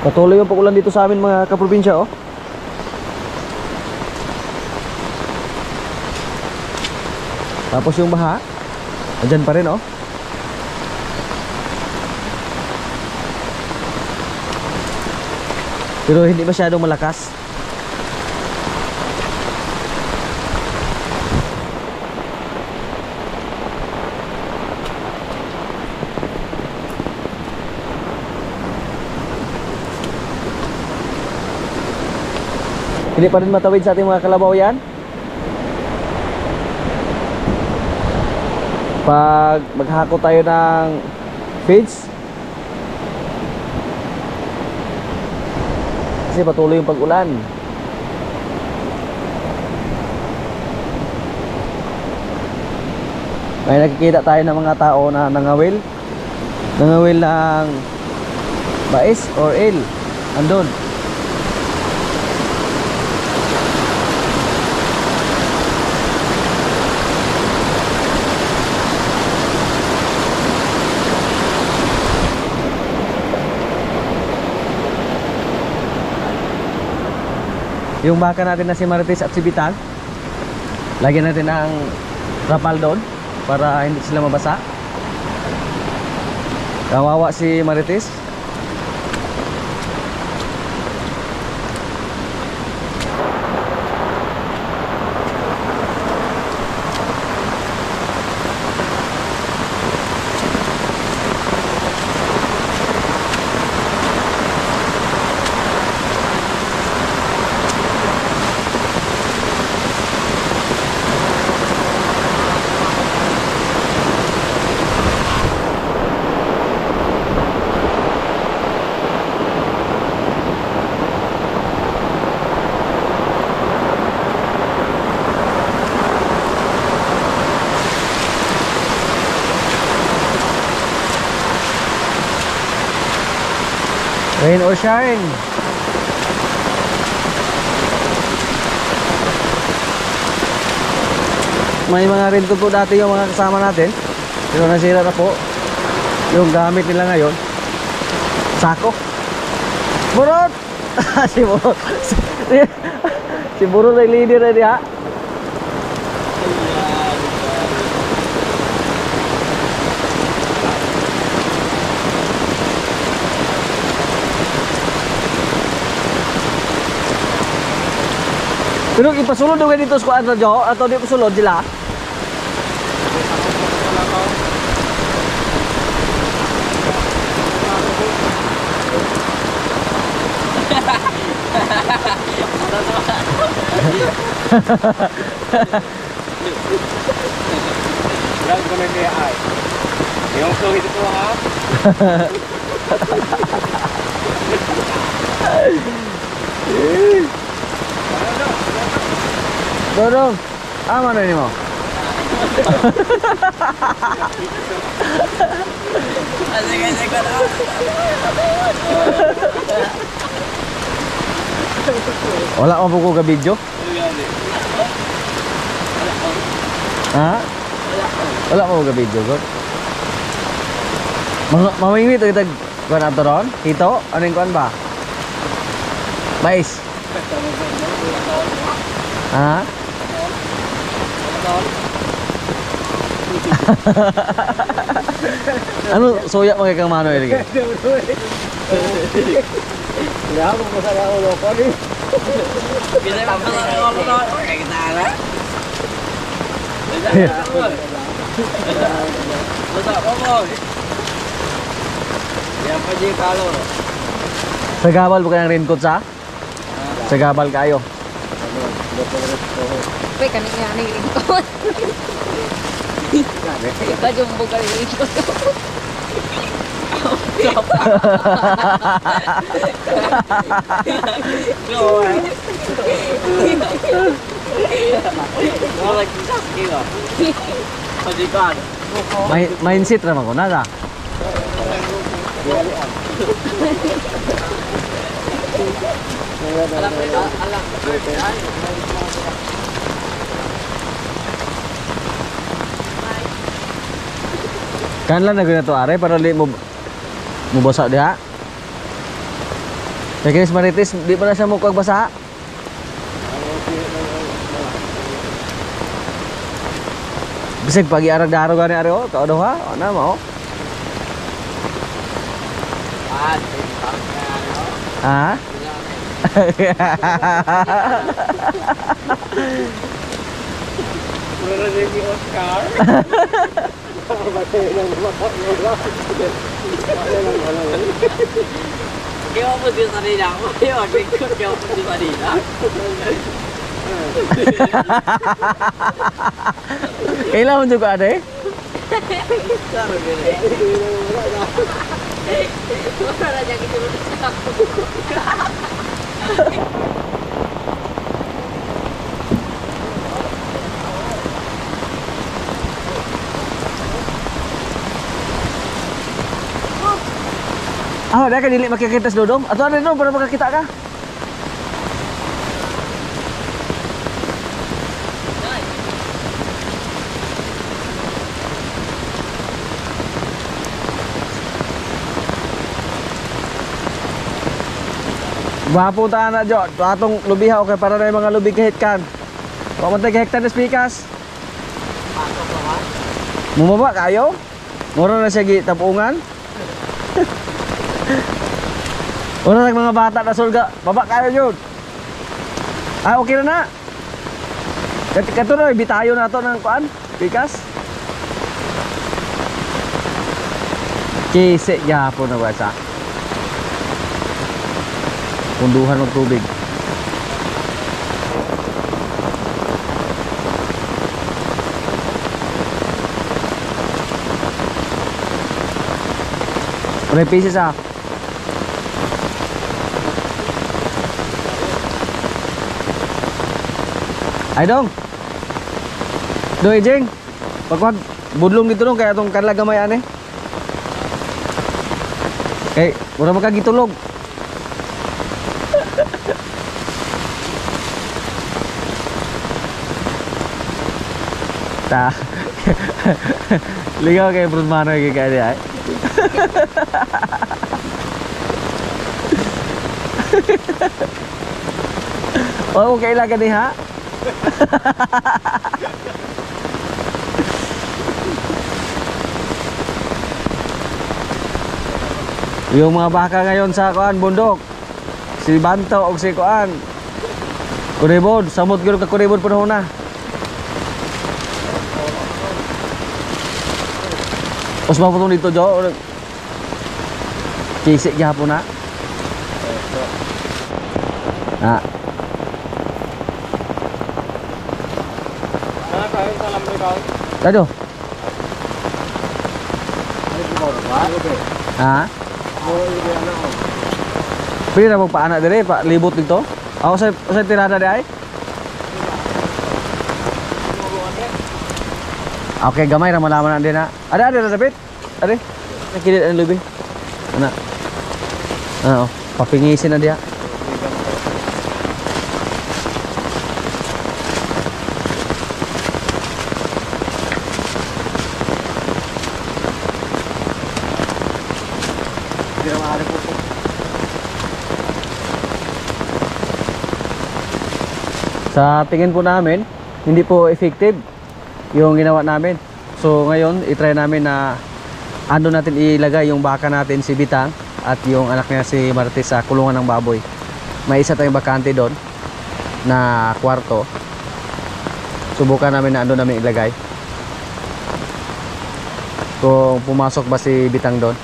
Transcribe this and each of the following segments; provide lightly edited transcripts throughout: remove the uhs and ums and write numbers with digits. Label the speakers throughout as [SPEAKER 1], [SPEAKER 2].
[SPEAKER 1] Patuloy yung pag-ulan dito sa amin mga kaprobinsya, oh. Tapos yung baha, andyan pa rin, oh. Pero hindi masyadong malakas. Hindi pa rin matawid sa ating mga kalabaw yan. Pag maghako tayo ng feeds, kasi patuloy yung pag-ulan. May nakikita tayo ng mga tao na nangawil ng mais or ale. Andun. Yung baka natin na si Marites at si Bitang, lagyan natin ng rapal doon para hindi sila mabasa. Kawawa si Marites. Rain or shine. May mga raincoat po dati yung mga kasama natin, pero nasira na po yung gamit nila ngayon. Sako. Burot! Si Burot. Si Burot ay leader na diha. Pero ipasulod daw dito sa kuan radyo atau di pasulod sila?
[SPEAKER 2] Lang ko na kaya ay. Yung suhit ito ha.
[SPEAKER 1] Dorong, mana ini mau?
[SPEAKER 2] Asik-asik kan.
[SPEAKER 1] Wala mo po ka video? Ha? Wala mo ka video ko? Mamingwi to kita kuan ato ron? Ito? Ano yung kuan ba? Mais? Ha? Ano soya mo kay kang mano ini?
[SPEAKER 2] Enggak aku masalah ulo ko ni. Bisa masalah ulo ko kayak kita ala. Masa apa mo? Ya pa di kalo.
[SPEAKER 1] Sagabal bukan yang raincoat sa? Sagabal kayo.
[SPEAKER 3] Pe kanina ni raincoat. Iba jumbo ka raincoat.
[SPEAKER 1] Mindset naman ko nada. Kanlan na gina to are para di mo basa diha. Kaya kinis Marites, di pa na siya mukhang basa. Bisig pagi arag-darog gani are oh, tao daw ha. O na mo. Ha?
[SPEAKER 2] Puro na yung Oscar. Kaya mo din sa nila ako. Kaya mo din sa nila.
[SPEAKER 1] Kailangan juga ada eh.
[SPEAKER 3] Wala na dyan ito sa ako.
[SPEAKER 1] Ah, dah kan dili makikita sa dodong. Ato ano no para makakita ka. Gwapo ta na jo, atong lubiha okay para na yung mga lubi kahit kan. Wa man tay hektar na speakers. Mumaba kayo? Mura na siya gitapungan. Wala lang mga bata na sulga. Baba kayo yun. Ah, okay na na. Kato na, bitayo na ito ng kuan. Pikas. Kisi yapon na ba sa punduhan ng tubig. May pieces ah. Ay dong. Doy jeng. Pagwag budlong dito dong kaya tong kanla gamay ane. Eh, mura makagitulog. Ta. Ligaw kay Brun Mano kay kaya ay. Oh, okay lang gani ha. Yung mga baka ngayon sa kuan bundok. Si Banto og si kuan. Kuribod, samot gyud ka kuribod panahon na. Os maputong dito jo. Kisik gyapon na. Ah. Tado. Ha? Pili na magpaanak dire, pa libot dito. Ako sa tirada di ay. Okay, gamay ra malaman na din na. Ada David. Ada. Nakilit ang lubi. Ana. Oo, papingisin na dia. Sa tingin po namin, hindi po effective yung ginawa namin. So ngayon, i-try namin na ando natin ilagay yung baka natin si Bitang at yung anak niya si Martes sa kulungan ng baboy. May isa tayong bakante doon na kwarto. Subukan namin na ando namin ilagay. Kung pumasok ba si Bitang doon.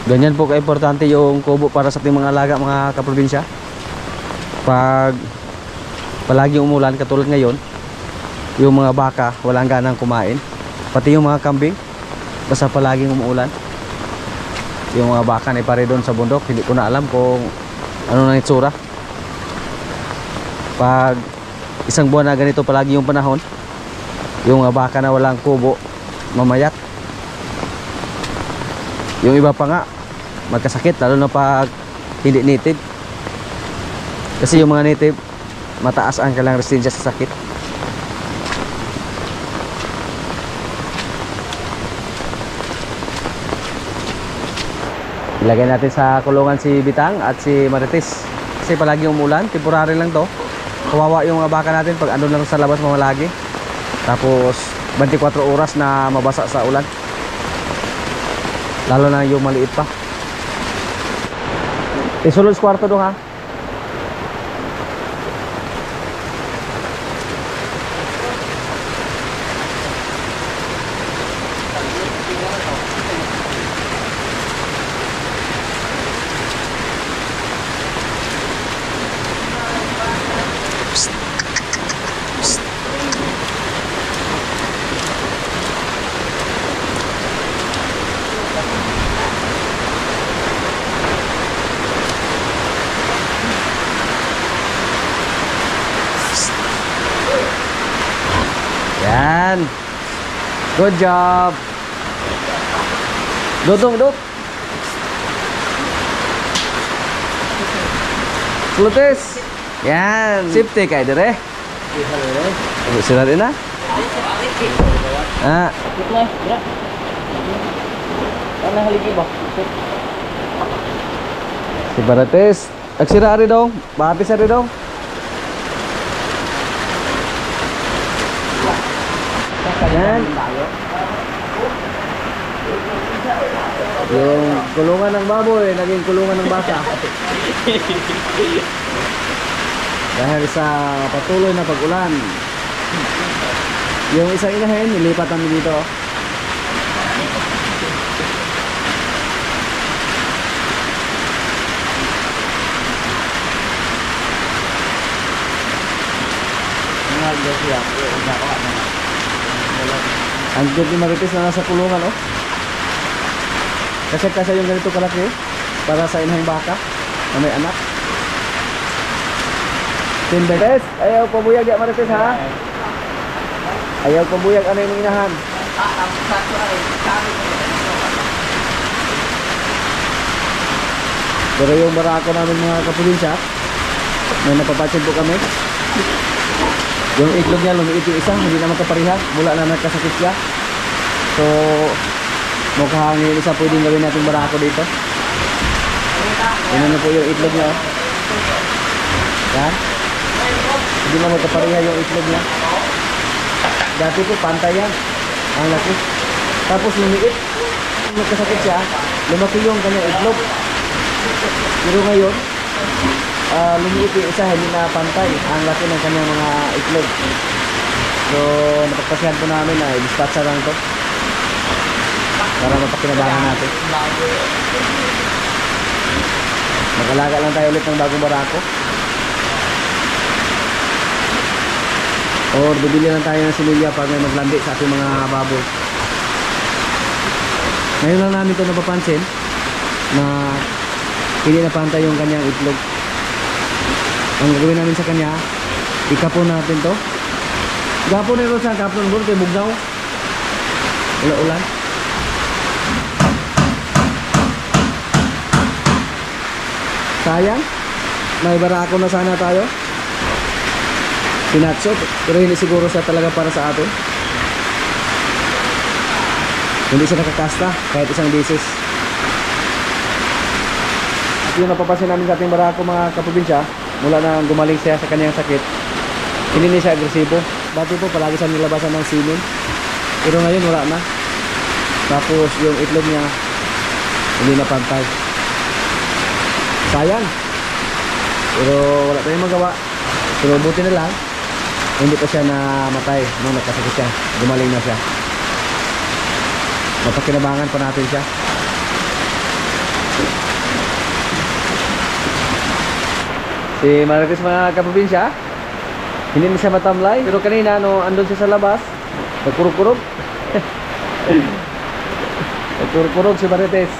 [SPEAKER 1] Ganyan po ka-importante yung kubo para sa ating mga alaga, mga kaprobinsya. Pag palagi umulan katulad ngayon, yung mga baka walang ganang kumain. Pati yung mga kambing, basta palaging umuulan. Yung mga baka na pare doon sa bundok, hindi ko na alam kung ano na itsura. Pag isang buwan na ganito palagi yung panahon, yung mga baka na walang kubo, mamayat. Yung iba pa nga magkasakit lalo na pag hindi native. Kasi yung mga native mataas ang kailangang resistensya sa sakit. Ilagay natin sa kulungan si Bitang at si Marites. Kasi palagi umulan, temporary lang to. Kawawa yung mga baka natin pag ano lang sa labas mamalagi. Tapos 24 oras na mabasa sa ulan. Lalo na yung maliit pa. Isulod sa kwarto doon ha. Yan. Good job. Dudong, dudong. Slutis. Yan. Safety kayo dire. Sila din na. Ah. Si Barates. Agsira rin daw. Bahapis rin daw. Yan. Yung kulungan ng baboy naging kulungan ng baka. Dahil sa patuloy na pag-ulan. Yung isang inahin nilipat namin dito. Ang good ni Marites na nasa kulungan, oh. Kasi yung ganito kalaki para sa inahing baka na may anak. Tinbetes, ayaw pabuyag ya Marites ha. Ayaw pabuyag ano yung inahan. Pero yung barako namin mga kapulinsya, may napapatsid po kami. Yung itlog niya lumiit yung isa, hindi na magkapariha mula na nagkasakit siya. So mukhang yung isa pwedeng gawin natin barako dito. Yan na po yung itlog niya, oh. Yan. Hindi na magkapariha yung itlog niya. Dati po pantay yan, ang laki. Tapos lumiit, nagkasakit siya, lumaki yung kanyang itlog. Pero ngayon lumiit yung isa, hindi na pantay ang laki ng kanyang mga itlog. So napagpasyahan po namin na i-dispatcha lang ito para mapakinabangan natin. Mag-alaga lang tayo ulit ng bagong barako, or bibili lang tayo ng similya pag may maglandi sa ating mga baboy. Ngayon lang namin ito napapansin na hindi na pantay yung kanyang itlog. Ang gagawin namin sa kanya, ikapon natin to. Gapon na ito sa kapon doon kay Bugnaw. Ulan-ulan. Sayang, may barako na sana tayo. Pinatso, pero hindi siguro siya talaga para sa atin. Hindi siya nakakasta kahit isang beses. At yung napapansin namin sa ating barako mga kaprobinsya, mula na gumaling siya sa kanyang sakit, hindi siya agresibo. Dati po palagi siya nilabasan ng semen, pero ngayon wala na. Tapos yung itlog niya hindi na pantay. Sayang, pero wala tayong magawa. Pero buti na lang hindi pa siya namatay nung nakasakit siya, gumaling na siya. Mapakinabangan pa natin siya. Si Marites mga kaprobinsya, hindi na siya matamlay. Pero kanina no andun siya sa labas, nagkurog-kurog. Nagkurog-kurog si Marites.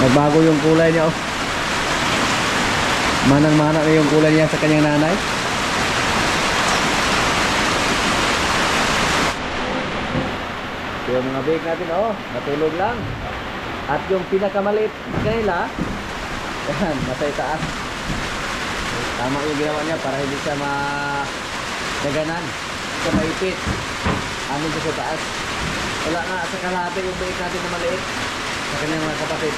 [SPEAKER 1] Nagbago yung kulay niya, oh. Manang-mana na yung kulay niya sa kanyang nanay. Yung mga bake natin, oh, natulog lang. At yung pinakamaliit kanila, yan, nasa itaas. Tama yung ginawa niya para hindi siya naganan, siya maipit. Amin siya sa taas. Wala nga sa kalahati yung bait natin na maliit sa kanyang mga kapatid.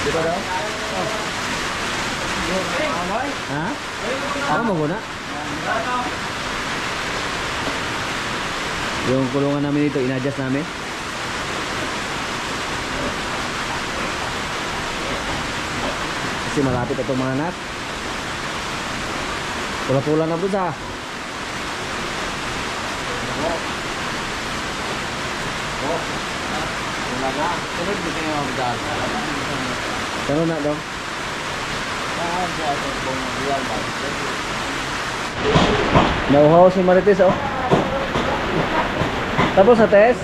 [SPEAKER 1] Di ba daw? Ha? Ano mo muna? Yung kulungan namin dito, in-adjust namin. Kasi malapit itong mga nut. Pula-pula na bro sa. Pero na daw. Nauhaw si Marites oh. Tapos na test.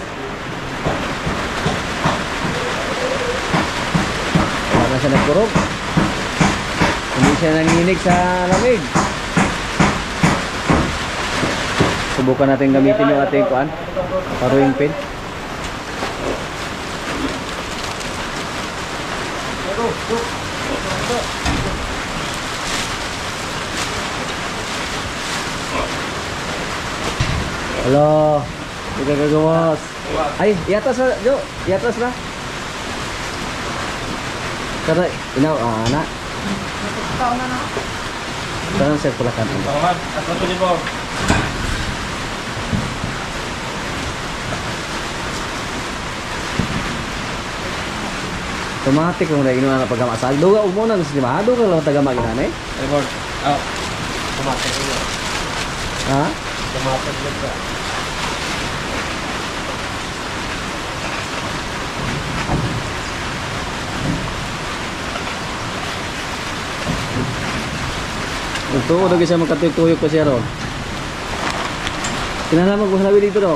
[SPEAKER 1] Wala na siya nagkurog. Hindi siya nanginig sa lamig. Subukan natin gamitin yung ating kuan, paruing pin. Halo, kita kagawas. Ay, iatas na, Jo. Iatas na. Karena inaw anak. Tangan saya pulakan.
[SPEAKER 2] Tangan, atau tuh po.
[SPEAKER 1] Otomatik kung na inuan na pagkamasal. Duga mo na gusto niya. Duga lang tagama ginanay.
[SPEAKER 2] Record. Oh. Tumatak ito.
[SPEAKER 1] Ha?
[SPEAKER 2] Tumatak ito.
[SPEAKER 1] Ito ko lagi siya magkatuyok-tuyok pa siya ron. Kinalaman ko sabi dito daw.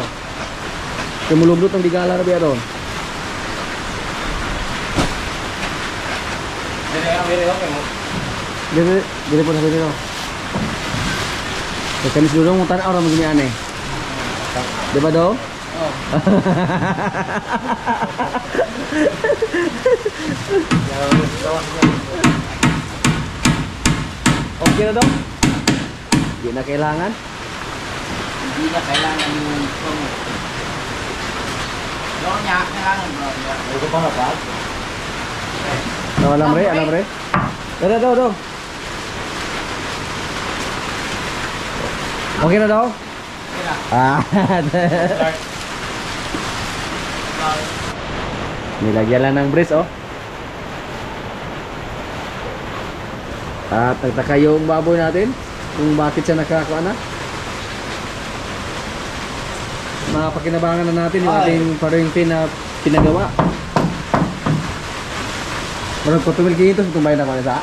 [SPEAKER 1] Kumulublot ang bigala na biya ron. Dili po sabi dito. Kanis dulu mo tanaw ra magini ane. Di ba daw?
[SPEAKER 2] Oh.
[SPEAKER 1] Okay na daw? Hindi na kailangan?
[SPEAKER 2] Hindi na kailangan yung promo. Doon niya, kailangan bro. Ito pa ba?
[SPEAKER 1] No, alam re. Daw. Okay na daw?
[SPEAKER 2] Okay na.
[SPEAKER 1] Ah.
[SPEAKER 2] Start.
[SPEAKER 1] Nilagyan lang ng brace oh. At nagtaka yung baboy natin kung bakit siya nakakuha na. Mapakinabangan na natin yung ating paring pin na pinagawa. Marag po tumil kayo ito sa tumbay na sa.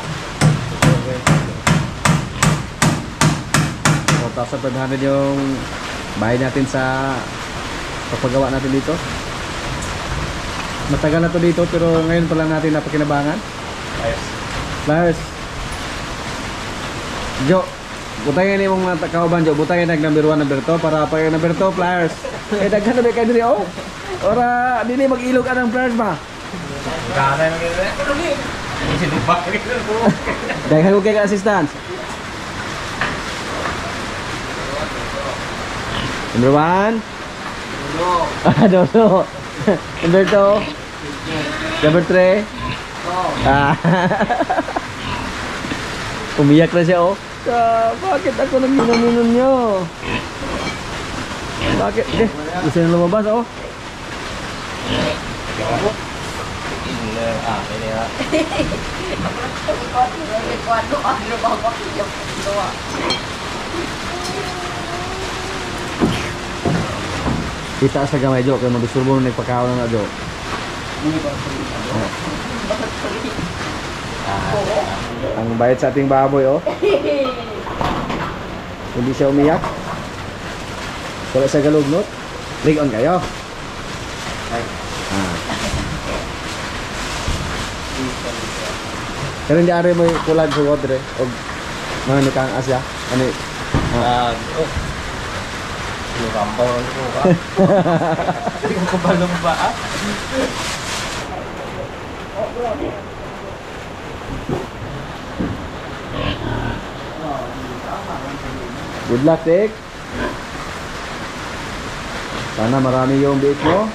[SPEAKER 1] So, tapos sa 500 yung bayad natin sa pagpagawa natin dito. Matagal na to dito pero ngayon pa lang natin napakinabangan. Pliers. Jo, butangin ni mong mga kauban Jo, butangin nag number 1 number 2 para pag number 2 pliers. Daghan na ba kayo diri oh? Ora dili mag-ilog anang pliers ba?
[SPEAKER 2] Gana yung gano'n. Hindi ba?
[SPEAKER 1] Daghan ko kay assistance. Number 1. No. Number 2. Number 3. Umiyak na siya oh. Bakit ako nag-inom nyo? Bakit? Gusto nang lumabas oh.
[SPEAKER 2] Ini lah.
[SPEAKER 1] Itaas sa gamay Jo, kaya magusulbo nung nagpakaon na Jo. Ang bayad sa ating baboy oh. Hindi siya umiyak. Wala sa galugnot. Rig on kayo. Pero hindi ari mo kulad sa water o mga nikang asya. Ano
[SPEAKER 2] Oh. Yung rampaw lang ko ka. Hindi ko balong ba ah?
[SPEAKER 1] Good luck, Tik. Sana marami yung biik mo.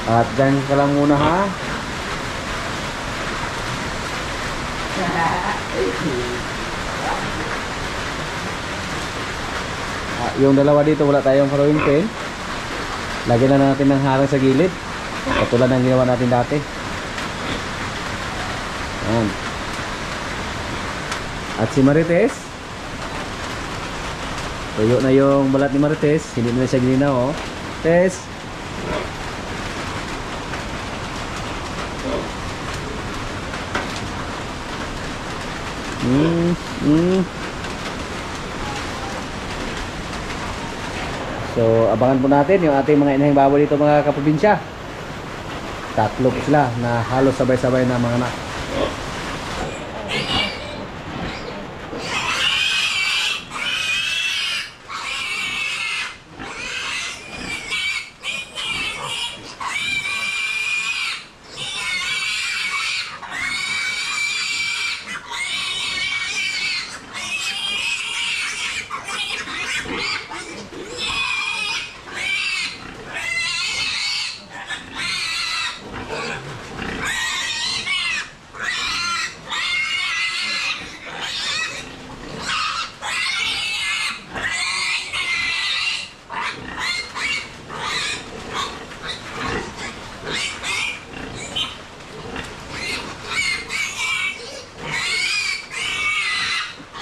[SPEAKER 1] At dyan ka lang muna ha. Yung dalawa dito wala tayong parawing pin. Lagyan na natin ng harang sa gilid. Katulad ng ginawa natin dati. Ayan. At si Marites, tuyo na yung balat ni Marites. Hindi na siya gininaw, oh. Tess. So abangan po natin yung ating mga inahing baboy dito mga kaprobinsya. Tatlo po sila na halos sabay-sabay na mga anak.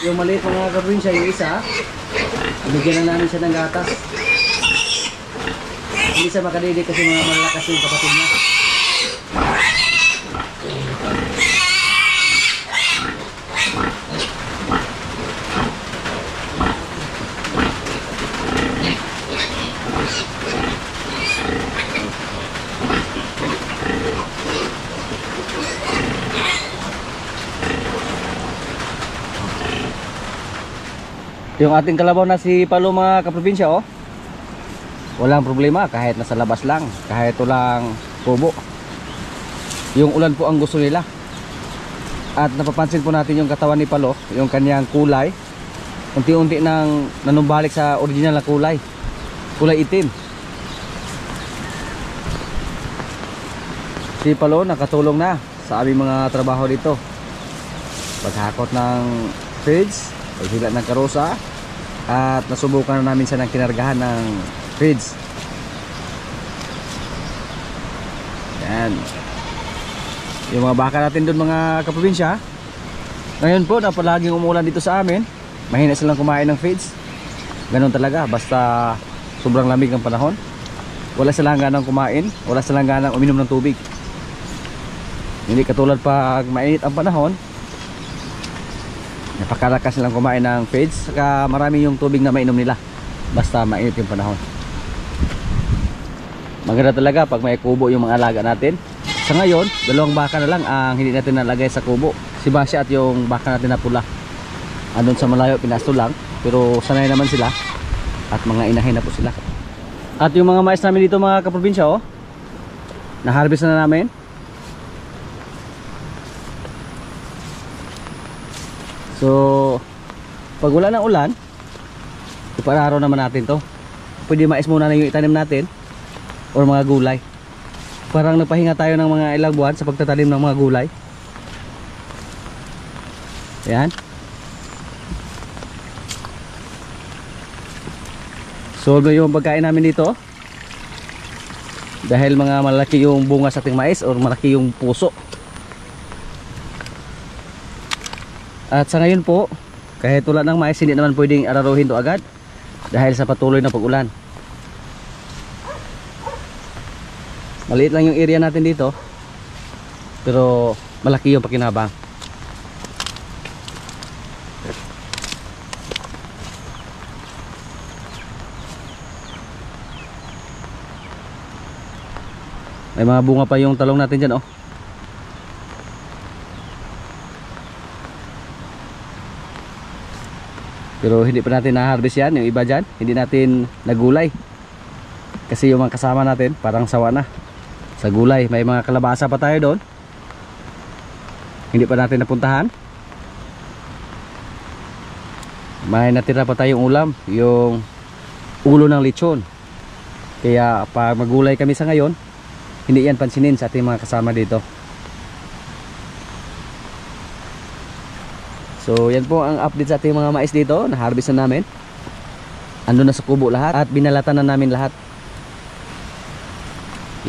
[SPEAKER 1] Yung maliit mga kaprobinsya, yung isa, bigyan na namin siya ng gatas. Hindi siya makadili kasi mga malakas yung kapatid niya. Yung ating kalabaw na si Palo mga kaprobinsya, oh. Walang problema kahit nasa labas lang, kahit walang kubo. Yung ulan po ang gusto nila. At napapansin po natin yung katawan ni Palo, yung kanyang kulay, unti-unti nang nanumbalik sa original na kulay. Kulay itim. Si Palo nakatulong na sa aming mga trabaho dito. Paghakot ng feeds, paghila ng karosa, at nasubukan na namin siya ng kinargahan ng feeds. Yan. Yung mga baka natin doon mga kaprobinsya, ngayon po na palaging umulan dito sa amin, mahina silang kumain ng feeds. Ganun talaga, basta sobrang lamig ng panahon, wala silang ganang kumain, wala silang ganang uminom ng tubig. Hindi katulad pag mainit ang panahon, napakalakas nilang kumain ng feeds, saka marami yung tubig na mainom nila basta mainit yung panahon. Maganda talaga pag may kubo yung mga alaga natin. Sa ngayon, dalawang baka na lang ang hindi natin nalagay sa kubo, si Basya at yung baka natin na pula. Andun sa malayo, pinasto lang, pero sanay naman sila at mga inahin na po sila. At yung mga mais namin dito mga kaprobinsya, oh, na-harvest na namin. So, pag wala ng ulan, ipararo naman natin to. Pwede mais muna na yung itanim natin or mga gulay. Parang nagpahinga tayo ng mga ilang buwan sa pagtatanim ng mga gulay. Ayan. Solve yung pagkain namin dito. Dahil mga malaki yung bunga sa ating mais or malaki yung puso. At sa ngayon po, kahit wala ng mais, hindi naman pwedeng araruhin to agad dahil sa patuloy na pag-ulan. Maliit lang yung area natin dito, pero malaki yung pakinabang. May mga bunga pa yung talong natin dyan, oh. Pero hindi pa natin na-harvest yan, yung iba dyan, hindi natin nagulay. Kasi yung mga kasama natin, parang sawa na sa gulay. May mga kalabasa pa tayo doon, hindi pa natin napuntahan. May natira pa tayong ulam, yung ulo ng lechon. Kaya pag magulay kami sa ngayon, hindi yan pansinin sa ating mga kasama dito. So yan po ang update sa ating mga mais dito. Na-harvest na namin. Ando na sa kubo lahat at binalatan na namin lahat.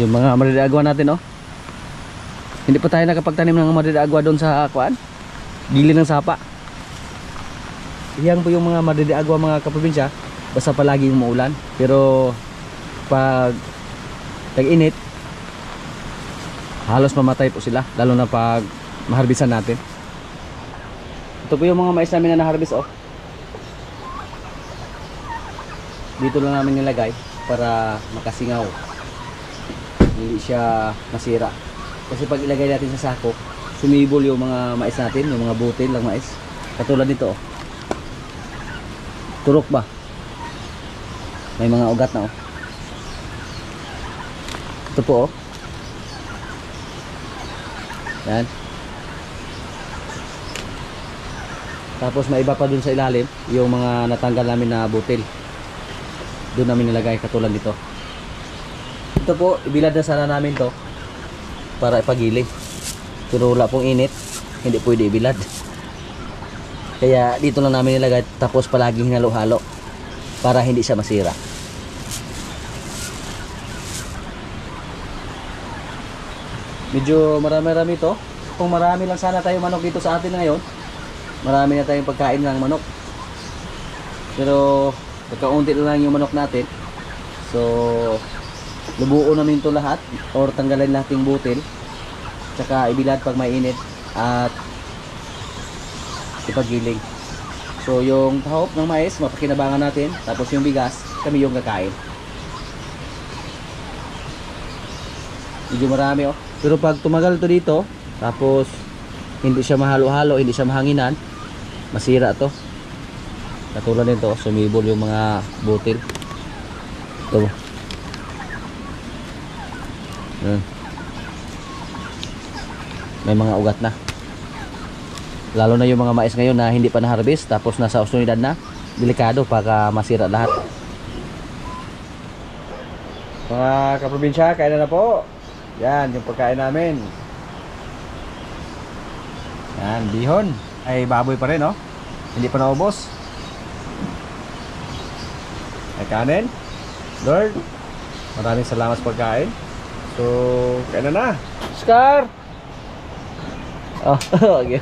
[SPEAKER 1] Yung mga madidagwa natin, oh. Hindi pa tayo nakapagtanim ng madidagwa doon sa kuan, gilid ng sapa. Yan po yung mga madidagwa mga kaprobinsya, basta palagi umuulan. Pero pag tag-init, halos mamatay po sila, lalo na pag maharbisan natin. Ito po yung mga mais namin na naharbis, oh. Dito lang namin nilagay para makasingaw, hindi siya masira. Kasi pag ilagay natin sa sako, sumibol yung mga mais natin, yung mga butil lang mais. Katulad nito, oh. Turok ba? May mga ugat na, oh. Ito po, oh. Yan. Tapos may iba pa dun sa ilalim, yung mga natanggal namin na butil. Doon namin nilagay katulad dito. Ito po, ibilad na sana namin to para ipagiling. Pero wala pong init, hindi pwede ibilad. Kaya dito lang namin nilagay, tapos palaging hinalo-halo para hindi siya masira. Medyo marami-rami to. Kung marami lang sana tayo manok dito sa atin ngayon, marami na tayong pagkain ng manok. Pero pagkaunti lang yung manok natin, so lubuo namin to lahat or tanggalin lahat yung butil, tsaka ibilad pag mainit at ipagiling. So yung tahop ng mais mapakinabangan natin, tapos yung bigas kami yung kakain. Medyo marami, oh. Pero pag tumagal to dito, tapos hindi siya mahalo-halo, hindi siya mahanginan, masira to. Katulad nito, sumibol yung mga butil. Ito. May mga ugat na. Lalo na yung mga mais ngayon na hindi pa na-harvest, tapos nasa oportunidad na, delikado baka masira lahat. Mga kaprobinsya, kain na po. Yan, yung pagkain namin. Yan, bihon. Ay, baboy pa rin, oh. Hindi pa naubos. Ay, kanin. Lord, maraming salamat sa pagkain. So, kain na. Scar! Oh, okay.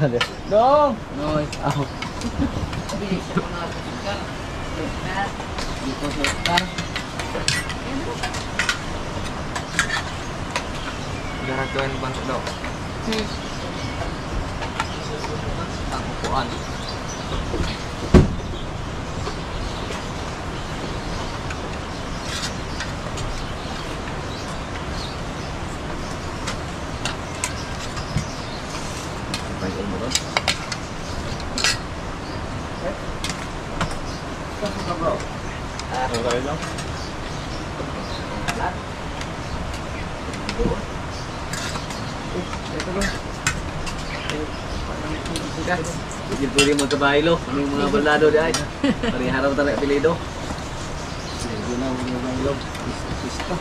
[SPEAKER 1] Dong!
[SPEAKER 2] Noy.
[SPEAKER 1] Oh.
[SPEAKER 2] Dito sa star. Lahat doon bang sa daw? Ang upuan. Baik mo doon. Bro. Okay lang. Ito ba? Hindi pwede magkabaylo. Ano yung mga baldado di ay? Pariharap talaga apelido. Hindi na magkabaylo. Pista.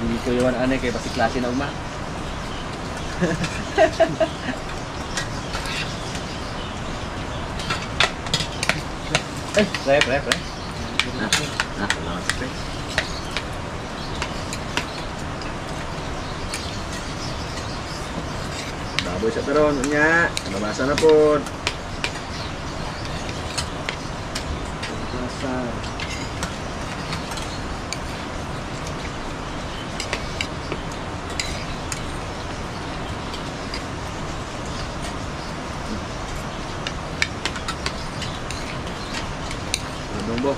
[SPEAKER 2] Hindi ko yung anay kay basi klase na uma. Rep. Salamat pre. Baboy sa taron nya, nabasa na po. Nabasa. Bumbo.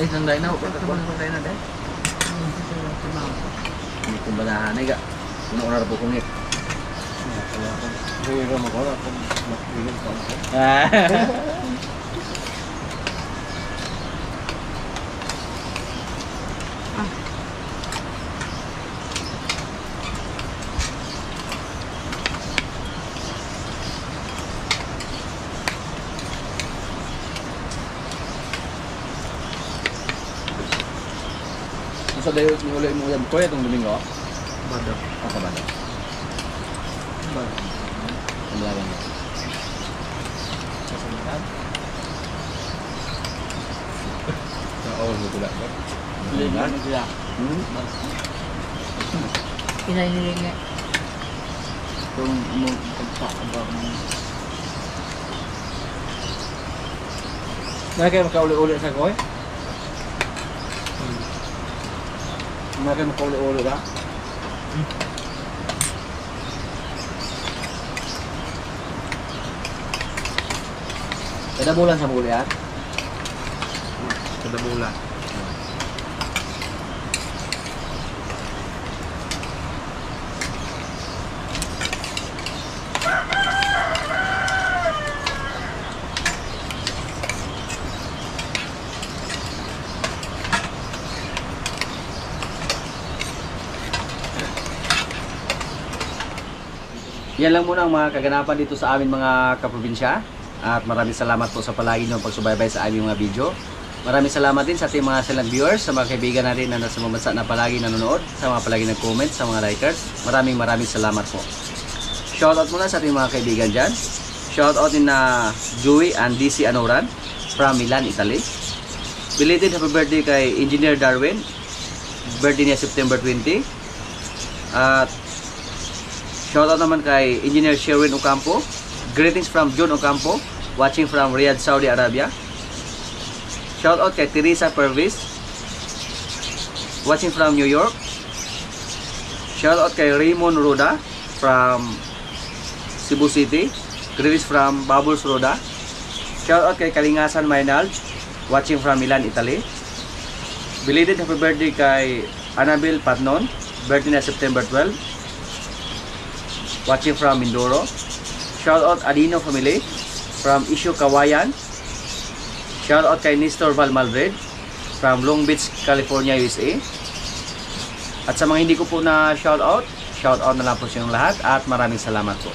[SPEAKER 2] Nang dahil na ako. Nang dahil na dahil. Hindi kong balahan ay ka. Una-una po kong hit. Hindi ko makala kung makilin pa ako. Masa dayo ni ulit mo yan ko itong Domingo?
[SPEAKER 1] Bado.
[SPEAKER 2] Ako ba na? Ang laban mo. Oo, hindi ko lang.
[SPEAKER 3] Pinanilig nga.
[SPEAKER 2] Kung mo pagkakabang na kayo makauli-uli sa koy? Na kayo makauli-uli ba? Kada bulan sa muli ah?
[SPEAKER 1] Kada bulan.
[SPEAKER 2] Yan lang muna ang mga kaganapan dito sa amin mga kaprobinsya. At maraming salamat po sa palagi nyo pagsubaybay sa aming mga video. Maraming salamat din sa ating mga silang viewers, sa mga kaibigan natin na nasa mabansa na palagi nanonood, sa mga palagi nag-comment, sa mga likers. Maraming salamat po. Shoutout muna sa ating mga kaibigan dyan. Shoutout din na Joey and DC Anoran from Milan, Italy. Belated happy birthday kay Engineer Darwin. Birthday niya September 20. At shoutout naman kay Engineer Sherwin Ocampo. Greetings from John Ocampo, watching from Riyadh, Saudi Arabia. Shoutout kay Teresa Pervis, watching from New York. Shoutout kay Raymond Roda from Cebu City. Greetings from Bubbles Roda. Shoutout kay Kalingasan Maynard, watching from Milan, Italy. Belated happy birthday kay Annabel Patnon, birthday na September 12. Watching from Mindoro. Shoutout Adino family from Isyo Kawayan. Shoutout kay Nestor Valmalved from Long Beach, California, USA. At sa mga hindi ko po na shoutout na lang po sa inyong lahat at maraming salamat po.